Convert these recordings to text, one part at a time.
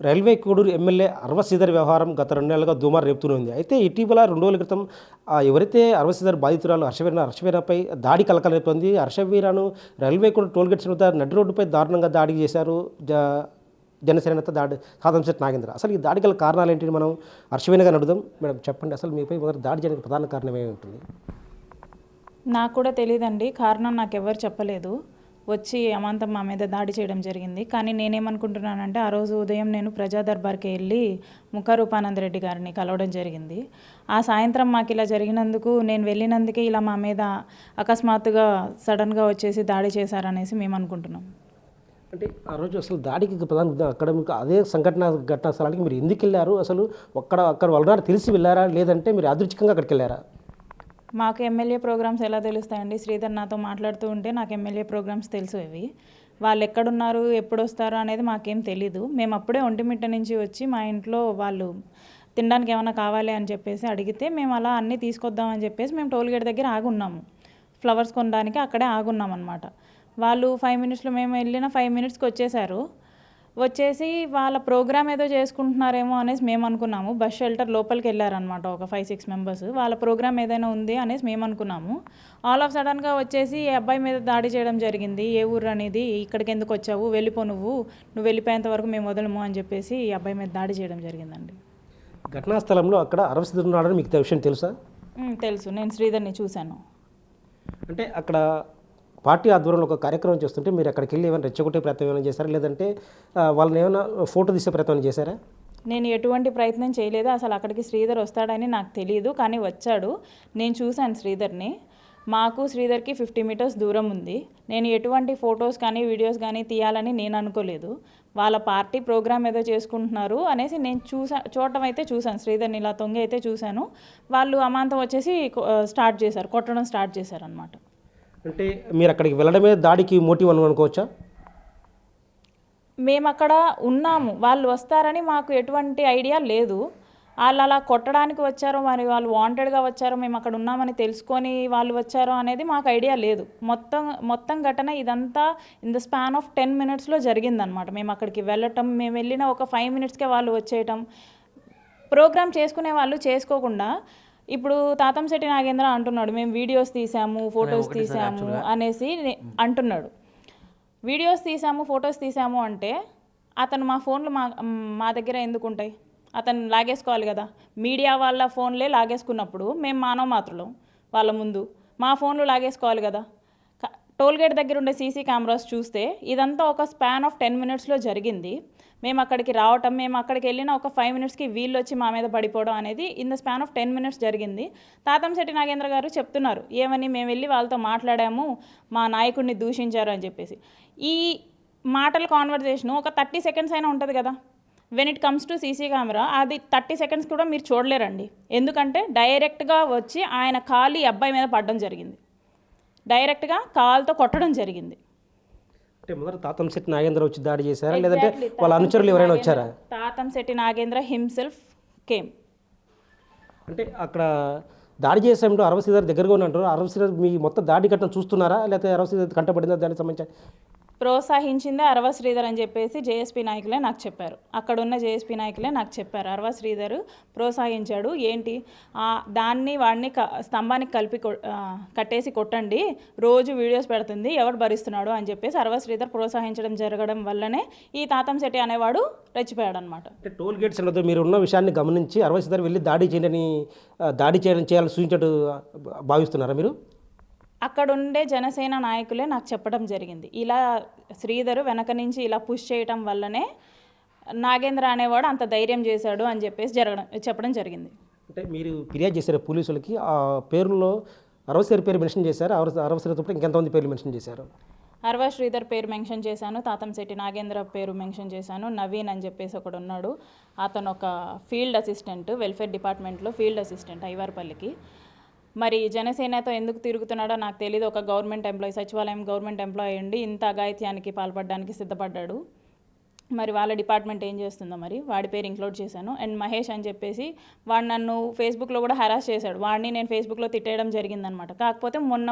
Railway Koduru MLA అరవ శ్రీధర్ వ్యవహారం గత 2 నెలలుగా దుమారం రేపుతూనే ఉంది. అయితే ఇటీవల 2 రోజుల క్రితం ఎవరైతే అరవ శ్రీధర్ బాధితురాలు హర్షవీరపై దాడి కలకలేపుతోంది. హర్షవీరను రైల్వే కోడూరు టోల్గేట్స్ వద్ద నడి రోడ్డుపై దారుణంగా దాడి చేశారు జనసేన నేత సాతంశెట్టి నాగేంద్ర. అసలు ఈ దాడి గల కారణాలు ఏంటి? మనం హర్షవీరగా నడుదాం. మేడం చెప్పండి, అసలు మీపై మొదటి దాడి చేయడానికి ప్రధాన కారణం ఏమి ఉంటుంది? నాకు కూడా తెలియదండి, కారణం నాకు ఎవరు చెప్పలేదు. వచ్చి అమాంతం మా మీద దాడి చేయడం జరిగింది. కానీ నేనేమనుకుంటున్నానంటే, ఆ రోజు ఉదయం నేను ప్రజా దర్బార్కి వెళ్ళి ముఖరూపానంద రెడ్డి గారిని కలవడం జరిగింది. ఆ సాయంత్రం మాకు ఇలా జరిగినందుకు, నేను వెళ్ళినందుకే ఇలా మా మీద అకస్మాత్తుగా సడన్గా వచ్చేసి దాడి చేశారనేసి మేము అనుకుంటున్నాం. అంటే ఆ రోజు అసలు దాడికి ప్రధాన అక్కడ మీకు అదే ఘటనా స్థలానికి మీరు ఎందుకు వెళ్ళారు? అసలు అక్కడ వాళ్ళ తెలిసి వెళ్ళారా, లేదంటే మీరు యాదృచ్ఛికంగా అక్కడికి వెళ్ళారా? మాకు ఎమ్మెల్యే ప్రోగ్రామ్స్ ఎలా తెలుస్తాయండి? శ్రీధర్ నాతో మాట్లాడుతూ ఉంటే నాకు ఎమ్మెల్యే ప్రోగ్రామ్స్ తెలుసు. ఇవి వాళ్ళు ఎక్కడున్నారు, ఎప్పుడు వస్తారు అనేది మాకేం తెలీదు. మేము అప్పుడే ఒంటిమిట్ట నుంచి వచ్చి మా ఇంట్లో వాళ్ళు తినడానికి ఏమైనా కావాలి అని చెప్పేసి అడిగితే మేము అలా అన్నీ తీసుకొద్దామని చెప్పేసి మేము టోల్గేట్ దగ్గర ఆగున్నాము. ఫ్లవర్స్ కొనడానికి అక్కడే ఆగున్నాం అనమాట. వాళ్ళు 5 మినిట్స్లో, మేము వెళ్ళిన 5 మినిట్స్కి వచ్చేసారు. వచ్చేసి వాళ్ళ ప్రోగ్రామ్ ఏదో చేసుకుంటున్నారేమో అనేసి మేము అనుకున్నాము. బస్ షెల్టర్ లోపలికి వెళ్ళారనమాట ఒక 5-6 మెంబర్స్. వాళ్ళ ప్రోగ్రామ్ ఏదైనా ఉంది అనేసి మేము అనుకున్నాము. ఆల్ ఆఫ్ సడన్గా వచ్చేసి ఈ అబ్బాయి మీద దాడి చేయడం జరిగింది. ఏ ఊరు అనేది, ఇక్కడికి ఎందుకు వచ్చావు, వెళ్ళిపో, నువ్వు వెళ్ళిపోయేంత వరకు మేము వదలము అని చెప్పేసి ఈ అబ్బాయి మీద దాడి చేయడం జరిగిందండి. ఘటనా స్థలంలో అక్కడ అరవ శ్రీధర్ ఉన్నాడని మీకు విషయం తెలుసా? తెలుసు, నేను శ్రీధర్ని చూశాను. అంటే అక్కడ పార్టీ ఆధ్వర్యంలో ఒక కార్యక్రమం చేస్తుంటే మీరు అక్కడికి వెళ్ళి ఏమైనా రెచ్చగొట్టే ప్రయత్నం ఏమైనా చేశారా, లేదంటే వాళ్ళని ఏమైనా ఫోటో తీసే ప్రయత్నం చేశారా? నేను ఎటువంటి ప్రయత్నం చేయలేదు. అసలు అక్కడికి శ్రీధర్ వస్తాడని నాకు తెలియదు, కానీ వచ్చాడు. నేను చూశాను శ్రీధర్ని. మాకు శ్రీధర్కి 50 మీటర్స్ దూరం ఉంది. నేను ఎటువంటి ఫొటోస్ కానీ వీడియోస్ కానీ తీయాలని నేను అనుకోలేదు. వాళ్ళ పార్టీ ప్రోగ్రామ్ ఏదో చేసుకుంటున్నారు అనేసి నేను చూడటం అయితే చూశాను. శ్రీధర్ని ఇలా తొంగి అయితే చూశాను. వాళ్ళు అమాంతం వచ్చేసి కొట్టడం స్టార్ట్ చేశారు అనమాట. అంటే మీరు అక్కడికి వెళ్ళడమే దాడికి మోటివ్ అని అనుకోవచ్చా? మేము అక్కడ ఉన్నాము, వాళ్ళు వస్తారని మాకు ఎటువంటి ఐడియా లేదు. వాళ్ళు అలా కొట్టడానికి వచ్చారో, మరి వాళ్ళు వాంటెడ్గా వచ్చారో, మేము అక్కడ ఉన్నామని తెలుసుకొని వాళ్ళు వచ్చారో అనేది మాకు ఐడియా లేదు. మొత్తం ఘటన ఇదంతా ఇన్ ద స్పాన్ ఆఫ్ 10 మినిట్స్లో జరిగిందనమాట. మేము అక్కడికి వెళ్ళటం, మేము వెళ్ళిన ఒక 5 మినిట్స్కే వాళ్ళు వచ్చేయటం. ప్రోగ్రామ్ చేసుకునే వాళ్ళు చేసుకోకుండా, ఇప్పుడు తాతంశెట్టి నాగేంద్ర అంటున్నాడు మేము వీడియోస్ తీసాము, ఫొటోస్ తీసాము అనేసి అంటున్నాడు. వీడియోస్ తీసాము, ఫొటోస్ తీసాము అంటే అతను మా ఫోన్లు మా దగ్గర ఎందుకు ఉంటాయి? అతను లాగేసుకోవాలి కదా. మీడియా వాళ్ళ ఫోన్లే లాగేసుకున్నప్పుడు మేము మానవ మాత్రలు వాళ్ళ ముందు మా ఫోన్లు లాగేసుకోవాలి కదా. టోల్గేట్ దగ్గర ఉండే సీసీ కెమెరాస్ చూస్తే ఇదంతా ఒక స్పాన్ ఆఫ్ 10 మినిట్స్లో జరిగింది. మేము అక్కడికి రావటం, మేము అక్కడికి వెళ్ళిన ఒక 5 మినిట్స్కి వీళ్ళు వచ్చి మా మీద పడిపోవడం అనేది in the span of 10 minutes జరిగింది. తాతంశెట్టి నాగేంద్ర గారు చెప్తున్నారు, ఏమని, మేము వెళ్ళి వాళ్ళతో మాట్లాడాము, మా నాయకుడిని దూషించారు అని చెప్పేసి. ఈ మాటల కాన్వర్జేషను ఒక 30 సెకండ్స్ అయినా ఉంటుంది కదా. When it comes to CC camera అది 30 సెకండ్స్ కూడా మీరు చూడలేరండి. ఎందుకంటే డైరెక్ట్గా వచ్చి ఆయన కాలు ఈ అబ్బాయి మీద పడడం జరిగింది. డైరెక్ట్గా కాలుతో కొట్టడం జరిగింది. అంటే మొదట తాతంశెట్టి నాగేంద్ర వచ్చి దాడి చేశారా, లేదంటే వాళ్ళ అనుచరులు ఎవరైనా వచ్చారా? Tatamsetti Nagendra himself came. అంటే అక్కడ దాడి చేసేటప్పుడు అరవ శ్రీధర్ దగ్గరగా ఉన్నట్టు, అరవ శ్రీధర్ మీ మొత్తం దాడి ఘటన చూస్తున్నారా, లేకపోతే అరవ శ్రీధర్ కంటపడిందా? దానికి సంబంధించి ప్రోత్సహించిందే అరవ శ్రీధర్ అని చెప్పేసి జేఎస్పీ నాయకులే నాకు చెప్పారు. అక్కడున్న జేఎస్పీ నాయకులే నాకు చెప్పారు, అరవ శ్రీధర్ ప్రోత్సహించాడు. ఏంటి, వాడిని స్తంభానికి కట్టేసి కొట్టండి, రోజు వీడియోస్ పెడుతుంది, ఎవరు భరిస్తున్నాడు అని చెప్పేసి అరవ శ్రీధర్ ప్రోత్సహించడం జరగడం వల్లనే ఈ తాతంశెట్టి అనేవాడు రెచ్చిపోయాడు అనమాట. అంటే టోల్ గేట్స్ అన్నది మీరు ఉన్న విషయాన్ని గమనించి అరవ శ్రీధర్ వెళ్ళి దాడి చేయాలని సూచించట్టు భావిస్తున్నారా మీరు? అక్కడుండే జనసేన నాయకులే నాకు చెప్పడం జరిగింది. ఇలా శ్రీధర్ వెనక నుంచి ఇలా పుష్ చేయటం వల్లనే నాగేంద్ర అనేవాడు అంత ధైర్యం చేశాడు అని చెప్పేసి చెప్పడం జరిగింది. అంటే మీరు ఫిర్యాదు చేశారు పోలీసులకి, ఆ పేరులో అరవ శ్రీధర్ పేరు మెన్షన్ చేశారు, అరవ శ్రీధర్ ఇంకెంతమంది పేర్లు మెన్షన్ చేశారు? అరవ శ్రీధర్ పేరు మెన్షన్ చేశాను, తాతంశెట్టి నాగేంద్ర పేరు మెన్షన్ చేశాను, నవీన్ అని చెప్పేసి ఒకడు ఉన్నాడు. అతను ఒక ఫీల్డ్ అసిస్టెంట్, వెల్ఫేర్ డిపార్ట్మెంట్లో ఫీల్డ్ అసిస్టెంట్ ఐవార్పల్లికి. మరి జనసేనతో ఎందుకు తిరుగుతున్నాడో నాకు తెలియదు. ఒక గవర్నమెంట్ ఎంప్లాయీ, సచివాలయం గవర్నమెంట్ ఎంప్లాయీ అండి, ఇంత అఘాయిత్యానికి పాల్పడడానికి సిద్ధపడ్డాడు. మరి వాళ్ళ డిపార్ట్మెంట్ ఏం చేస్తుందో మరి. వాడి పేరు ఇంక్లూడ్ చేశాను. అండ్ మహేష్ అని చెప్పేసి వాడు నన్ను ఫేస్బుక్లో కూడా హెరాస్ చేశాడు. వాడిని నేను ఫేస్బుక్లో తిట్టేయడం జరిగిందనమాట. కాకపోతే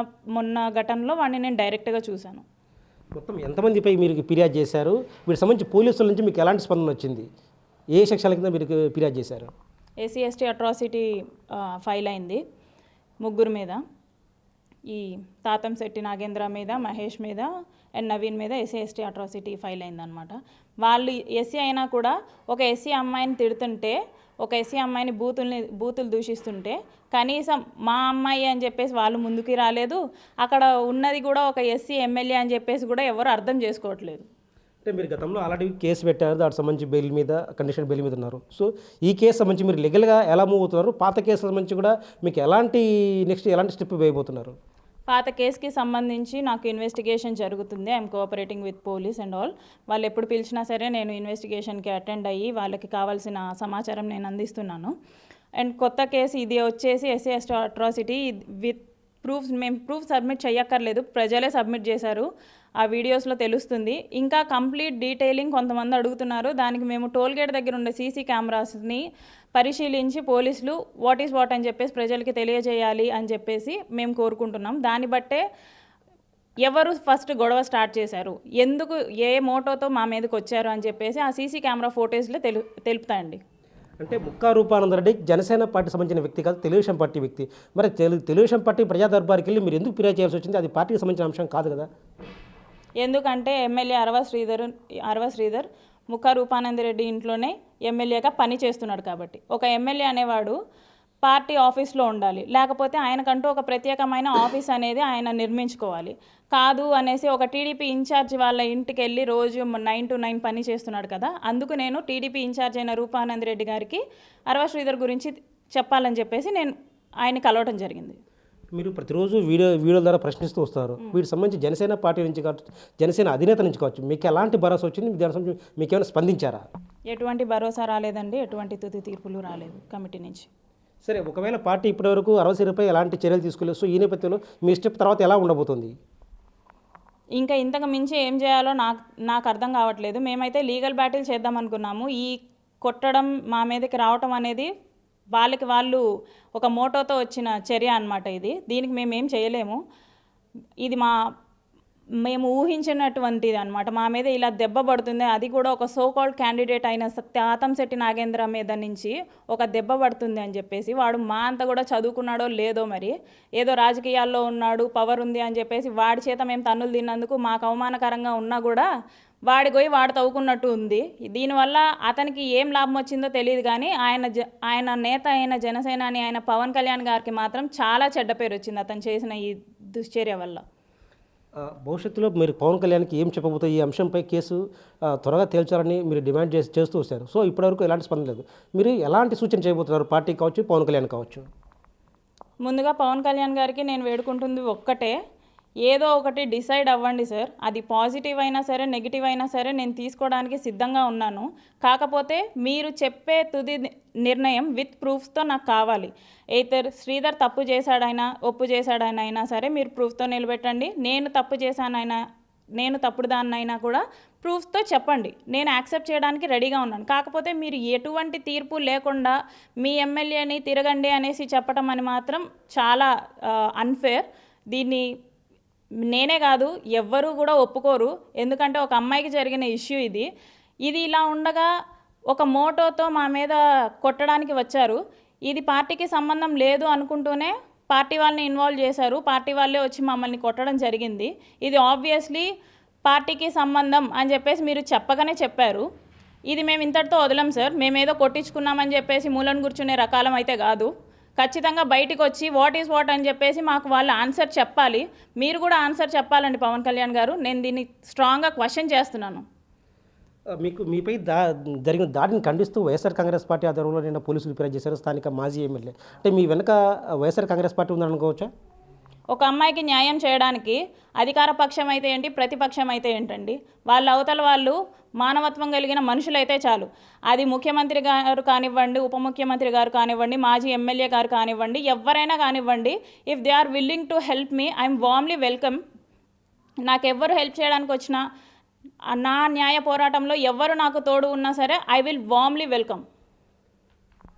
మొన్న ఘటనలో వాడిని నేను డైరెక్ట్గా చూశాను. మొత్తం ఎంతమందిపై మీరు ఫిర్యాదు చేశారు? వీటికి సంబంధించి పోలీసుల నుంచి మీకు ఎలాంటి స్పందన వచ్చింది? ఏ సెక్షన్ల కింద మీరు ఫిర్యాదు చేశారు? ఎస్సీ ఎస్టీ అట్రాసిటీ ఫైల్ అయింది ముగ్గురు మీద. ఈ తాతంశెట్టి నాగేంద్ర మీద, మహేష్ మీద అండ్ నవీన్ మీద ఎస్సీ ఎస్టీ అట్రాసిటీ ఫైల్ అయిందనమాట. వాళ్ళు ఎస్సీ అయినా కూడా ఒక ఎస్సీ అమ్మాయిని తిడుతుంటే, ఒక ఎస్సీ అమ్మాయిని బూతులు దూషిస్తుంటే కనీసం మా అమ్మాయి అని చెప్పేసి వాళ్ళు ముందుకు రాలేదు. అక్కడ ఉన్నది కూడా ఒక ఎస్సీ ఎమ్మెల్యే అని చెప్పేసి కూడా ఎవరు అర్థం చేసుకోవట్లేదు. అంటే మీరు గతంలో ఆల్రెడీ కేసు పెట్టారు, దానికి సంబంధించి బెయిల్ మీద, కండిషన్ బెయిల్ మీద ఉన్నారు. సో ఈ కేసు సంబంధించి మీరు లీగల్గా ఎలా మూవ్ అవుతున్నారు? పాత కేసు సంబంధించి కూడా మీకు నెక్స్ట్ ఎలాంటి స్టెప్ వేయబోతున్నారు? పాత కేసుకి సంబంధించి నాకు ఇన్వెస్టిగేషన్ జరుగుతుంది. I'm cooperating with police and all. వాళ్ళు ఎప్పుడు పిలిచినా సరే నేను ఇన్వెస్టిగేషన్కి అటెండ్ అయ్యి వాళ్ళకి కావాల్సిన సమాచారం నేను అందిస్తున్నాను. అండ్ కొత్త కేసు ఇది వచ్చేసి SC ST atrocity with proofs. మేము ప్రూఫ్ సబ్మిట్ చేయక్కర్లేదు, ప్రజలే సబ్మిట్ చేశారు. ఆ వీడియోస్లో తెలుస్తుంది. ఇంకా కంప్లీట్ డీటెయిలింగ్ కొంతమంది అడుగుతున్నారు. దానికి మేము టోల్గేట్ దగ్గర ఉండే సీసీ కెమెరాస్ని పరిశీలించి పోలీసులు వాట్ ఈస్ వాట్ అని చెప్పేసి ప్రజలకి తెలియజేయాలి అని చెప్పేసి మేము కోరుకుంటున్నాం. దాన్ని బట్టే ఎవరు ఫస్ట్ గొడవ స్టార్ట్ చేశారు, ఎందుకు ఏ మోటోతో మా మీదకి వచ్చారు అని చెప్పేసి ఆ సీసీ కెమెరా ఫోటేజ్లో తెలుపుతాయండి. అంటే ముక్కా రూపానందరెడ్డి జనసేన పార్టీ సంబంధించిన వ్యక్తి కాదు, తెలుగుదేశం పార్టీ వ్యక్తి. మరి తెలుగుదేశం పార్టీ ప్రజా దర్బార్కి వెళ్ళి మీరు ఎందుకు ఫిర్యాదు చేయాల్సి వచ్చింది? అది పార్టీకి సంబంధించిన అంశం కాదు కదా. ఎందుకంటే ఎమ్మెల్యే అరవ శ్రీధర్ ముక్కా రూపానందరెడ్డి ఇంట్లోనే ఎమ్మెల్యేగా పని చేస్తున్నాడు కాబట్టి. ఒక ఎమ్మెల్యే అనేవాడు పార్టీ ఆఫీస్లో ఉండాలి, లేకపోతే ఆయనకంటూ ఒక ప్రత్యేకమైన ఆఫీస్ అనేది ఆయన నిర్మించుకోవాలి. కాదు అనేసి ఒక టీడీపీ ఇన్ఛార్జ్ వాళ్ళ ఇంటికి వెళ్ళి రోజు 9 to 9 పని చేస్తున్నాడు కదా. అందుకు నేను టీడీపీ ఇన్ఛార్జ్ అయిన రూపానందరెడ్డి గారికి అరవ శ్రీధర్ గురించి చెప్పాలని చెప్పేసి నేను ఆయన కలవటం జరిగింది. మీరు ప్రతిరోజు వీడియోల ద్వారా ప్రశ్నిస్తూ వస్తారు. వీటికి సంబంధించి జనసేన పార్టీ నుంచి కావచ్చు, జనసేన అధినేత నుంచి కావచ్చు, మీకు ఎలాంటి భరోసా వచ్చింది? దాని సంబంధించి మీకు ఏమైనా స్పందించారా? ఎటువంటి భరోసా రాలేదండి, ఎటువంటి తుది తీర్పులు రాలేదు కమిటీ నుంచి. సరే, ఒకవేళ పార్టీ ఇప్పటివరకు అరవ శ్రీధర్పై ఎలాంటి చర్యలు తీసుకోలేదు, సో ఈ నేపథ్యంలో మీ స్టెప్ తర్వాత ఎలా ఉండబోతుంది? ఇంకా ఇంతకు మించి ఏం చేయాలో నాకు అర్థం కావట్లేదు. మేమైతే లీగల్ బ్యాటిల్ చేద్దాం అనుకున్నాము. ఈ కొట్టడం మా మీదకి రావటం అనేది వాళ్ళు ఒక మోటోతో వచ్చిన చర్య అన్నమాట. దీనికి మేమేం చేయలేము. ఇది మేము ఊహించినటువంటిది అనమాట. మా మీద ఇలా దెబ్బ పడుతుంది, అది కూడా ఒక సో కాల్డ్ క్యాండిడేట్ అయిన తాతంశెట్టి నాగేంద్ర మీద నుంచి ఒక దెబ్బ పడుతుంది అని చెప్పేసి. వాడు మా అంతా కూడా చదువుకున్నాడో లేదో మరి, ఏదో రాజకీయాల్లో ఉన్నాడు, పవర్ ఉంది అని చెప్పేసి వాడి చేత మేము తన్నులు తిన్నందుకు మాకు అవమానకరంగా ఉన్నా కూడా వాడి వాడు తవ్వుకున్నట్టు ఉంది. దీనివల్ల అతనికి ఏం లాభం వచ్చిందో తెలియదు, కానీ ఆయన నేత అయిన జనసేనాని ఆయన పవన్ కళ్యాణ్ గారికి మాత్రం చాలా చెడ్డ పేరు వచ్చింది అతను చేసిన ఈ దుశ్చర్య వల్ల. భవిష్యత్తులో మీరు పవన్ కళ్యాణ్కి ఏం చెప్పబోతారు? ఈ అంశంపై కేసు త్వరగా తేల్చాలని మీరు డిమాండ్ చేస్తూ వస్తారు. సో ఇప్పటివరకు ఎలాంటి స్పందన లేదు. మీరు ఎలాంటి సూచన చేయబోతున్నారు పార్టీ కావచ్చు, పవన్ కళ్యాణ్ కావచ్చు? ముందుగా పవన్ కళ్యాణ్ గారికి నేను వేడుకుంటుంది ఒక్కటే, ఏదో ఒకటి డిసైడ్ అవ్వండి సార్. అది పాజిటివ్ అయినా సరే, నెగిటివ్ అయినా సరే నేను తీసుకోవడానికి సిద్ధంగా ఉన్నాను. కాకపోతే మీరు చెప్పే తుది నిర్ణయం విత్ ప్రూఫ్స్తో నాకు కావాలి. ఎయితర్ శ్రీధర్ తప్పు చేశాడైనా, ఒప్పు చేశాడైనా సరే మీరు ప్రూఫ్తో నిలబెట్టండి. నేను తప్పుడు దాన్నైనా కూడా ప్రూఫ్తో చెప్పండి. నేను యాక్సెప్ట్ చేయడానికి రెడీగా ఉన్నాను. కాకపోతే మీరు ఎటువంటి తీర్పు లేకుండా మీ ఎమ్మెల్యేని తిరగండి అనేసి చెప్పడం అని మాత్రం చాలా అన్ఫేర్. దీన్ని నేనే కాదు ఎవ్వరూ కూడా ఒప్పుకోరు. ఎందుకంటే ఒక అమ్మాయికి జరిగిన ఇష్యూ ఇది ఇలా ఉండగా ఒక మోటోతో మా మీద కొట్టడానికి వచ్చారు. ఇది పార్టీకి సంబంధం లేదు అనుకుంటూనే పార్టీ వాళ్ళని ఇన్వాల్వ్ చేశారు. పార్టీ వాళ్ళే వచ్చి మమ్మల్ని కొట్టడం జరిగింది. ఇది ఆబ్వియస్లీ పార్టీకి సంబంధం అని చెప్పేసి మీరు చెప్పగానే చెప్పారు. ఇది మేము ఇంతటితో వదలం సార్. మేమేదో కొట్టించుకున్నామని చెప్పేసి మూలను కూర్చునే రకాలం అయితే కాదు. ఖచ్చితంగా బయటికి వచ్చి వాట్ ఈజ్ వాట్ అని చెప్పేసి మాకు వాళ్ళు ఆన్సర్ చెప్పాలి. మీరు కూడా ఆన్సర్ చెప్పాలండి పవన్ కళ్యాణ్ గారు. నేను దీన్ని స్ట్రాంగ్గా క్వశ్చన్ చేస్తున్నాను. మీపై జరిగిన దాడిని ఖండిస్తూ వైఎస్ఆర్ కాంగ్రెస్ పార్టీ ఆధ్వర్యంలో నిన్న పోలీసులు ఫిర్యాదు చేశారు స్థానిక మాజీ ఎమ్మెల్యే. అంటే మీ వెనక వైఎస్ఆర్ కాంగ్రెస్ పార్టీ ఉందని అనుకోవచ్చా? ఒక అమ్మాయికి న్యాయం చేయడానికి అధికార పక్షం అయితే ఏంటి, ప్రతిపక్షం అయితే ఏంటండి? వాళ్ళ అవతల వాళ్ళు మానవత్వం కలిగిన మనుషులైతే చాలు. అది ముఖ్యమంత్రి గారు కానివ్వండి, ఉప ముఖ్యమంత్రి గారు కానివ్వండి, మాజీ ఎమ్మెల్యే గారు కానివ్వండి, ఎవరైనా కానివ్వండి. If they are willing to help me, I'm warmly welcome. నాకెవ్వరు హెల్ప్ చేయడానికి వచ్చినా, నా న్యాయ పోరాటంలో ఎవరు నాకు తోడు ఉన్నా సరే ఐ విల్ వార్మ్లీ వెల్కమ్.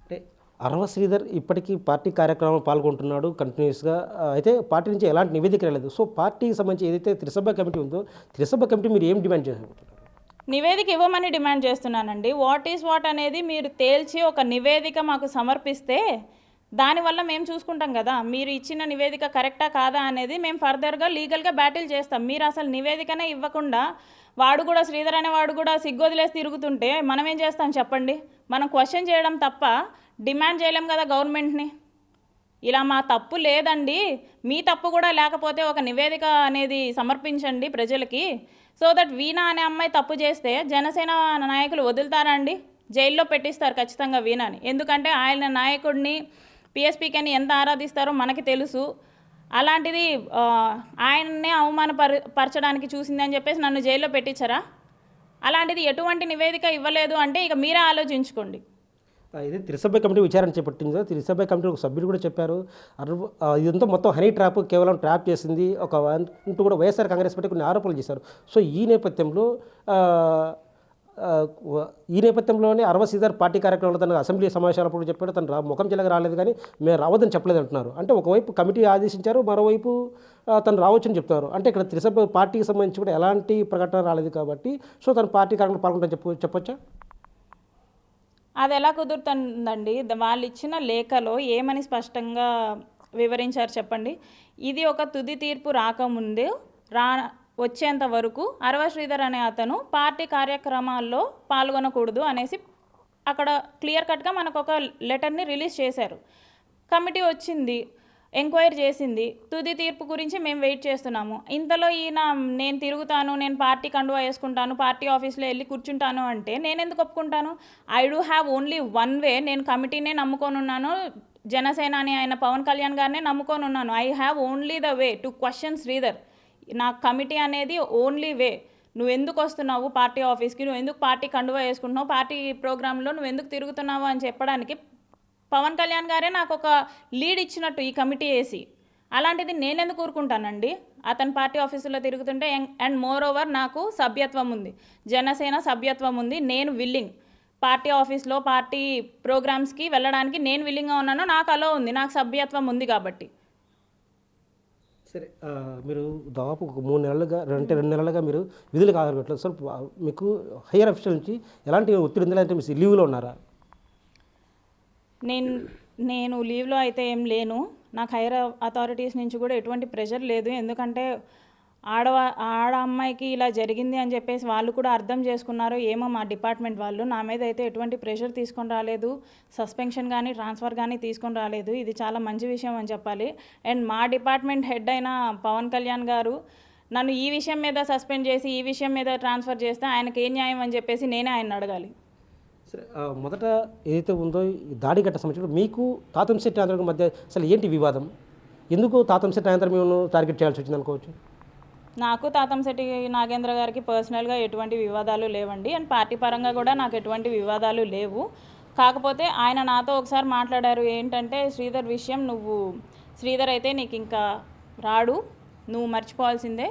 అంటే అరవ శ్రీధర్ ఇప్పటికీ పార్టీ కార్యక్రమంలో పాల్గొంటున్నాడు కంటిన్యూస్గా. అయితే పార్టీ నుంచి ఎలాంటి నివేదిక రాలేదు. సో పార్టీకి సంబంధించి ఏదైతే త్రిసభ్య కమిటీ ఉందో, త్రిసభ్య కమిటీ మీరు ఏం డిమాండ్ చేస్తారు? నివేదిక ఇవ్వమని డిమాండ్ చేస్తున్నానండి. వాట్ ఈస్ వాట్ అనేది మీరు తేల్చి ఒక నివేదిక మాకు సమర్పిస్తే దానివల్ల మేము చూసుకుంటాం కదా. మీరు ఇచ్చిన నివేదిక కరెక్టా కాదా అనేది మేము ఫర్దర్గా లీగల్గా బ్యాటిల్ చేస్తాం. మీరు అసలు నివేదికనే ఇవ్వకుండా వాడు కూడా శ్రీధర్ అనే వాడు కూడా సిగ్గొదిలేసి తిరుగుతుంటే మనం ఏం చేస్తాం చెప్పండి. మనం క్వశ్చన్ చేయడం తప్ప డిమాండ్ చేయలేం కదా గవర్నమెంట్ని. ఇలా మా తప్పు లేదండి, మీ తప్పు కూడా లేకపోతే ఒక నివేదిక అనేది సమర్పించండి ప్రజలకి. సో దట్ వీణా అనే అమ్మాయి తప్పు చేస్తే జనసేన నాయకులు వదులుతారండి, జైల్లో పెట్టిస్తారు ఖచ్చితంగా వీణాని. ఎందుకంటే ఆయన నాయకుడిని పిఎస్పీకని ఎంత ఆరాధిస్తారో మనకి తెలుసు. అలాంటిది ఆయన్నే అవమానపరచడానికి చూసిందని చెప్పేసి నన్ను జైల్లో పెట్టించరా? అలాంటిది ఎటువంటి నివేదిక ఇవ్వలేదు అంటే ఇక మీరే ఆలోచించుకోండి. ఇది త్రిసభ్య కమిటీ విచారణ చేపట్టింది. త్రిసభ్య కమిటీ ఒక సభ్యుడు కూడా చెప్పారు, ఇదంతా మొత్తం హనీ ట్రాప్, కేవలం ట్రాప్ చేసింది ఒక అంటూ కూడా వైఎస్ఆర్ కాంగ్రెస్ పార్టీ కొన్ని ఆరోపణలు చేశారు. సో ఈ నేపథ్యంలోనే అరవ శ్రీధర్ పార్టీ కార్యక్రమంలో తన అసెంబ్లీ సమావేశాలప్పుడు చెప్పాడు, తను ముఖం చెల్లగా రాలేదు కానీ మేము రావద్దని చెప్పలేదు అంటున్నారు. అంటే ఒకవైపు కమిటీ ఆదేశించారు, మరోవైపు తను రావచ్చని చెప్తున్నారు. అంటే ఇక్కడ త్రిసభ్య పార్టీకి సంబంధించి కూడా ఎలాంటి ప్రకటన రాలేదు కాబట్టి సో తన పార్టీ కార్యక్రమంలో పాల్గొంటారని చెప్పొచ్చా? అది ఎలా కుదురుతుందండి? వాళ్ళు ఇచ్చిన లేఖలో ఏమని స్పష్టంగా వివరించారు చెప్పండి. ఇది ఒక తుది తీర్పు రాకముందు వచ్చేంత వరకు అరవ శ్రీధర్ అనే అతను పార్టీ కార్యక్రమాల్లో పాల్గొనకూడదు అనేసి అక్కడ క్లియర్ కట్గా మనకు ఒక లెటర్ని రిలీజ్ చేశారు. కమిటీ వచ్చింది, ఎంక్వైరీ చేసింది, తుది తీర్పు గురించి మేము వెయిట్ చేస్తున్నాము. ఇంతలో ఈయన నేను తిరుగుతాను, నేను పార్టీ కండువా వేసుకుంటాను, పార్టీ ఆఫీస్లో వెళ్ళి కూర్చుంటాను అంటే నేను ఎందుకు ఒప్పుకుంటాను? I do have only one way. నేను కమిటీనే నమ్ముకొని ఉన్నాను, జనసేన అని ఆయన పవన్ కళ్యాణ్ గారినే నమ్ముకొని ఉన్నాను. I have only the way to question Sridhar. నా కమిటీ అనేది ఓన్లీ వే. నువ్వు ఎందుకు వస్తున్నావు పార్టీ ఆఫీస్కి, నువ్వు ఎందుకు పార్టీ కండువా వేసుకుంటున్నావు, పార్టీ ప్రోగ్రాంలో నువ్వు ఎందుకు తిరుగుతున్నావు అని చెప్పడానికి పవన్ కళ్యాణ్ గారే నాకు ఒక లీడ్ ఇచ్చినట్టు ఈ కమిటీ వేసి. అలాంటిది నేనెందుకు ఊరుకుంటానండి? అతను పార్టీ ఆఫీసులో తిరుగుతుంటే. అండ్ మోర్ ఓవర్ నాకు సభ్యత్వం ఉంది, జనసేన సభ్యత్వం ఉంది. నేను విల్లింగ్ పార్టీ ఆఫీస్లో పార్టీ ప్రోగ్రామ్స్కి వెళ్ళడానికి నేను విల్లింగ్గా ఉన్నాను, నాకు అలో ఉంది, నాకు సభ్యత్వం ఉంది కాబట్టి. సరే, మీరు దాదాపు ఒక 3 నెలలుగా 2 నెలలుగా మీరు విధులకు ఆధారపడలేదు. సో మీకు హైయర్ అఫీషియల్ నుంచి ఎలాంటి ఒత్తిడి ఉందా, అంటే మీరు లీవ్లో ఉన్నారా? నేను లీవ్లో అయితే ఏం లేను. నాకు హైయర్ అథారిటీస్ నుంచి కూడా ఎటువంటి ప్రెషర్ లేదు. ఎందుకంటే ఆడ అమ్మాయికి ఇలా జరిగింది అని చెప్పేసి వాళ్ళు కూడా అర్థం చేసుకున్నారు ఏమో మా డిపార్ట్మెంట్ వాళ్ళు. నా మీద అయితే ఎటువంటి ప్రెషర్ తీసుకొని రాలేదు, సస్పెన్షన్ కానీ ట్రాన్స్ఫర్ కానీ తీసుకొని రాలేదు. ఇది చాలా మంచి విషయం అని చెప్పాలి. అండ్ మా డిపార్ట్మెంట్ హెడ్ అయిన పవన్ కళ్యాణ్ గారు నన్ను ఈ విషయం మీద సస్పెండ్ చేసి ఈ విషయం మీద ట్రాన్స్ఫర్ చేస్తే ఆయనకి ఏం న్యాయం అని చెప్పేసి నేనే ఆయన అడగాలి. సరే, మొదట ఏదైతే ఉందో ఈ దాడి ఘట్ట సంబంధించి మీకు తాతంశెట్టి నాగేంద్ర మధ్య అసలు ఏంటి వివాదం? ఎందుకు తాతంశెట్టి నాగేంద్ర మేము టార్గెట్ చేయాల్సి వచ్చింది అనుకోవచ్చు? నాకు తాతంశెట్టి నాగేంద్ర గారికి పర్సనల్గా ఎటువంటి వివాదాలు లేవండి. అండ్ పార్టీ పరంగా కూడా నాకు ఎటువంటి వివాదాలు లేవు. కాకపోతే ఆయన నాతో ఒకసారి మాట్లాడారు, ఏంటంటే శ్రీధర్ విషయం, శ్రీధర్ అయితే నీకు ఇంకా రాడు, నువ్వు మర్చిపోవాల్సిందే,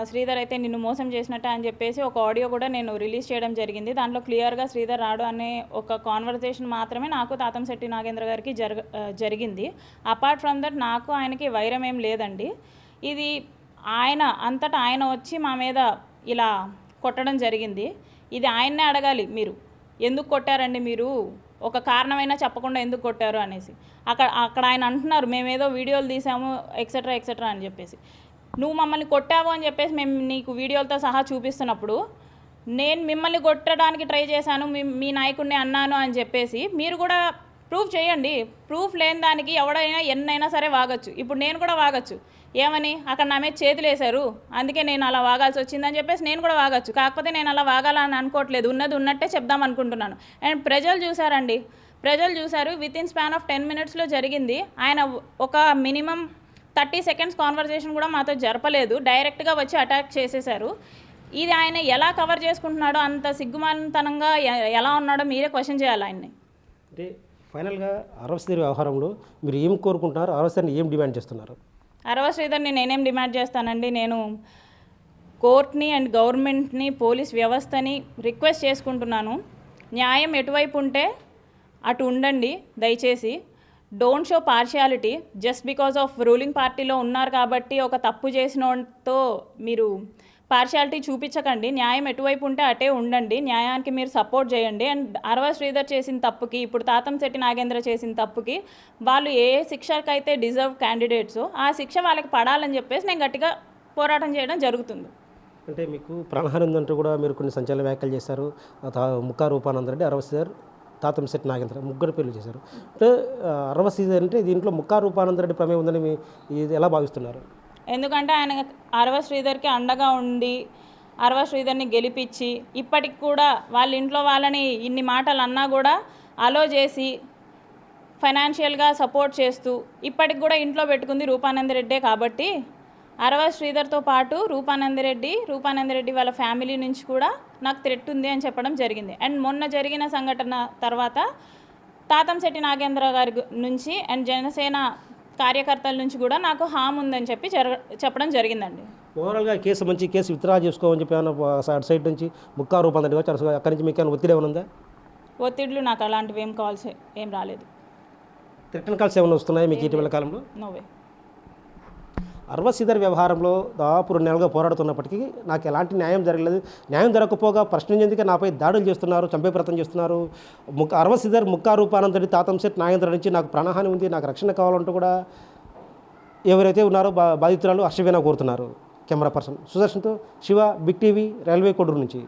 శ్రీధర్ అయితే నిన్ను మోసం చేసినట్టే అని చెప్పేసి ఒక ఆడియో కూడా నేను రిలీజ్ చేయడం జరిగింది. దాంట్లో క్లియర్గా శ్రీధర్ రాడు అనే ఒక కాన్వర్జేషన్ మాత్రమే నాకు తాతంశెట్టి నాగేంద్ర గారికి జరిగింది. అపార్ట్ ఫ్రమ్ దట్ నాకు ఆయనకి వైరం ఏం లేదండి. ఇది ఆయన అంతటా ఆయన వచ్చి మా మీద ఇలా కొట్టడం జరిగింది. ఇది ఆయన్నే అడగాలి, మీరు ఎందుకు కొట్టారండి, మీరు ఒక కారణమైనా చెప్పకుండా ఎందుకు కొట్టారు అనేసి. అక్కడ ఆయన అంటున్నారు మేమేదో వీడియోలు తీసాము ఎక్సెట్రా ఎక్సెట్రా అని చెప్పేసి. నువ్వు మమ్మల్ని కొట్టావు అని చెప్పేసి మేము నీకు వీడియోలతో సహా చూపిస్తున్నప్పుడు నేను మిమ్మల్ని కొట్టడానికి ట్రై చేశాను, మీ నాయకుడిని అన్నాను అని చెప్పేసి మీరు కూడా ప్రూఫ్ చేయండి. ప్రూఫ్ లేని దానికి ఎవడైనా ఎన్నైనా సరే వాగచ్చు. ఇప్పుడు నేను కూడా వాగచ్చు. ఏమని, అక్కడ నా మీద చేతులు వేశారు అందుకే నేను అలా వాగాల్సి వచ్చిందని చెప్పేసి నేను కూడా వాగచ్చు. కాకపోతే నేను అలా వాగాలని అనుకోవట్లేదు, ఉన్నది ఉన్నట్టే చెప్దాం అనుకుంటున్నాను. అండ్ ప్రజలు చూసారండి, ప్రజలు చూశారు. వితిన్ స్పాన్ ఆఫ్ 10 minutesలో జరిగింది. ఆయన ఒక మినిమం 30 seconds కాన్వర్జేషన్ కూడా మాతో జరపలేదు, డైరెక్ట్గా వచ్చి అటాక్ చేసేశారు. ఇది ఆయన ఎలా కవర్ చేసుకుంటున్నాడో, అంత సిగ్గుమానతనంగా ఎలా ఉన్నాడో మీరే క్వశ్చన్ చేయాలి ఆయన్ని. అంటే ఫైనల్గా అరవ శ్రీధర్ వ్యవహారంలో మీరు ఏం కోరుకుంటున్నారు, అరవ శ్రీధర్ని ఏం డిమాండ్ చేస్తున్నారు? అరవ శ్రీధర్ని నేనేం డిమాండ్ చేస్తానండి, నేను కోర్ట్ని అండ్ గవర్నమెంట్ని పోలీస్ వ్యవస్థని రిక్వెస్ట్ చేసుకుంటున్నాను, న్యాయం ఎటువైపు ఉంటే అటు ఉండండి దయచేసి. Don't show partiality. Just because of ruling పార్టీలో ఉన్నారు కాబట్టి ఒక తప్పు చేసినతో మీరు పార్షియాలిటీ చూపించకండి, న్యాయం ఎటువైపు ఉంటే అటే ఉండండి, న్యాయానికి మీరు సపోర్ట్ చేయండి. అండ్ అరవ శ్రీధర్ చేసిన తప్పుకి, ఇప్పుడు తాతంశెట్టి నాగేంద్ర చేసిన తప్పుకి వాళ్ళు ఏ శిక్షకైతే డిజర్వ్ క్యాండిడేట్సో ఆ శిక్ష వాళ్ళకి పడాలని చెప్పేసి నేను గట్టిగా పోరాటం చేయడం జరుగుతుంది. అంటే మీకు ప్రాణహాని ఉందంటూ కూడా మీరు కొన్ని సంచలన వ్యాఖ్యలు చేశారు. ముక్కా రూపానంద రెడ్డి, అరవ శ్రీధర్, తాతంశెట్టి నాగేంద్ర ముగ్గురు పేర్లు చేశారు. అంటే అరవ శ్రీధర్ అంటే దీంట్లో ముక్కా రూపానంద రెడ్డి ప్రమేయం ఉందని ఇది ఎలా భావిస్తున్నారు? ఎందుకంటే ఆయన అరవ శ్రీధర్కి అండగా ఉండి అరవ శ్రీధర్ని గెలిపించి ఇప్పటికి కూడా వాళ్ళ ఇంట్లో వాళ్ళని ఇన్ని మాటలు అన్నా కూడా అలో చేసి ఫైనాన్షియల్గా సపోర్ట్ చేస్తూ ఇప్పటికి కూడా ఇంట్లో పెట్టుకుంది రూపానందరెడ్డే. కాబట్టి అరవ శ్రీధర్తో పాటు రూపానందరెడ్డి వాళ్ళ ఫ్యామిలీ నుంచి కూడా నాకు థ్రెట్ ఉంది అని చెప్పడం జరిగింది. అండ్ మొన్న జరిగిన సంఘటన తర్వాత తాతంశెట్టి నాగేంద్ర గారి నుంచి అండ్ జనసేన కార్యకర్తల నుంచి కూడా నాకు హామ్ ఉందని చెప్పడం జరిగిందండి. ఓవరాల్గా కేసు విత్డ్రా చేసుకోమని చెప్పి ఏమైనా సైడ్ నుంచి ముక్కా రూపానంద రెడ్డి అక్కడి నుంచి మీకు ఏమైనా ఒత్తిడి ఏమైనా ఉందా? ఒత్తిడులు నాకు అలాంటివి ఏం కాల్స్ ఏం రాలేదు. రిటర్న్ కాల్స్ ఏమైనా వస్తున్నాయి మీకు ఇటీవల కాలంలో? నోవే. అరవ శ్రీధర్ వ్యవహారంలో దాదాపు 2 నెలలుగా పోరాడుతున్నప్పటికీ నాకు ఎలాంటి న్యాయం జరగలేదు. న్యాయం జరగకపోగా ప్రశ్నించేందుకే నాపై దాడులు చేస్తున్నారు, చంపే ప్రయత్నం చేస్తున్నారు. అరవ శ్రీధర్, ముక్కా రూపానంద రెడ్డి, తాతంశెట్టి నాగేంద్ర నుంచి నాకు ప్రాణహాని ఉంది, నాకు రక్షణ కావాలంటూ కూడా ఎవరైతే ఉన్నారో బాధితురాలు హర్షవీణ కోరుతున్నారు. కెమెరా పర్సన్ సుదర్శన్తో Shiva, big TV, railway Koduru నుంచి.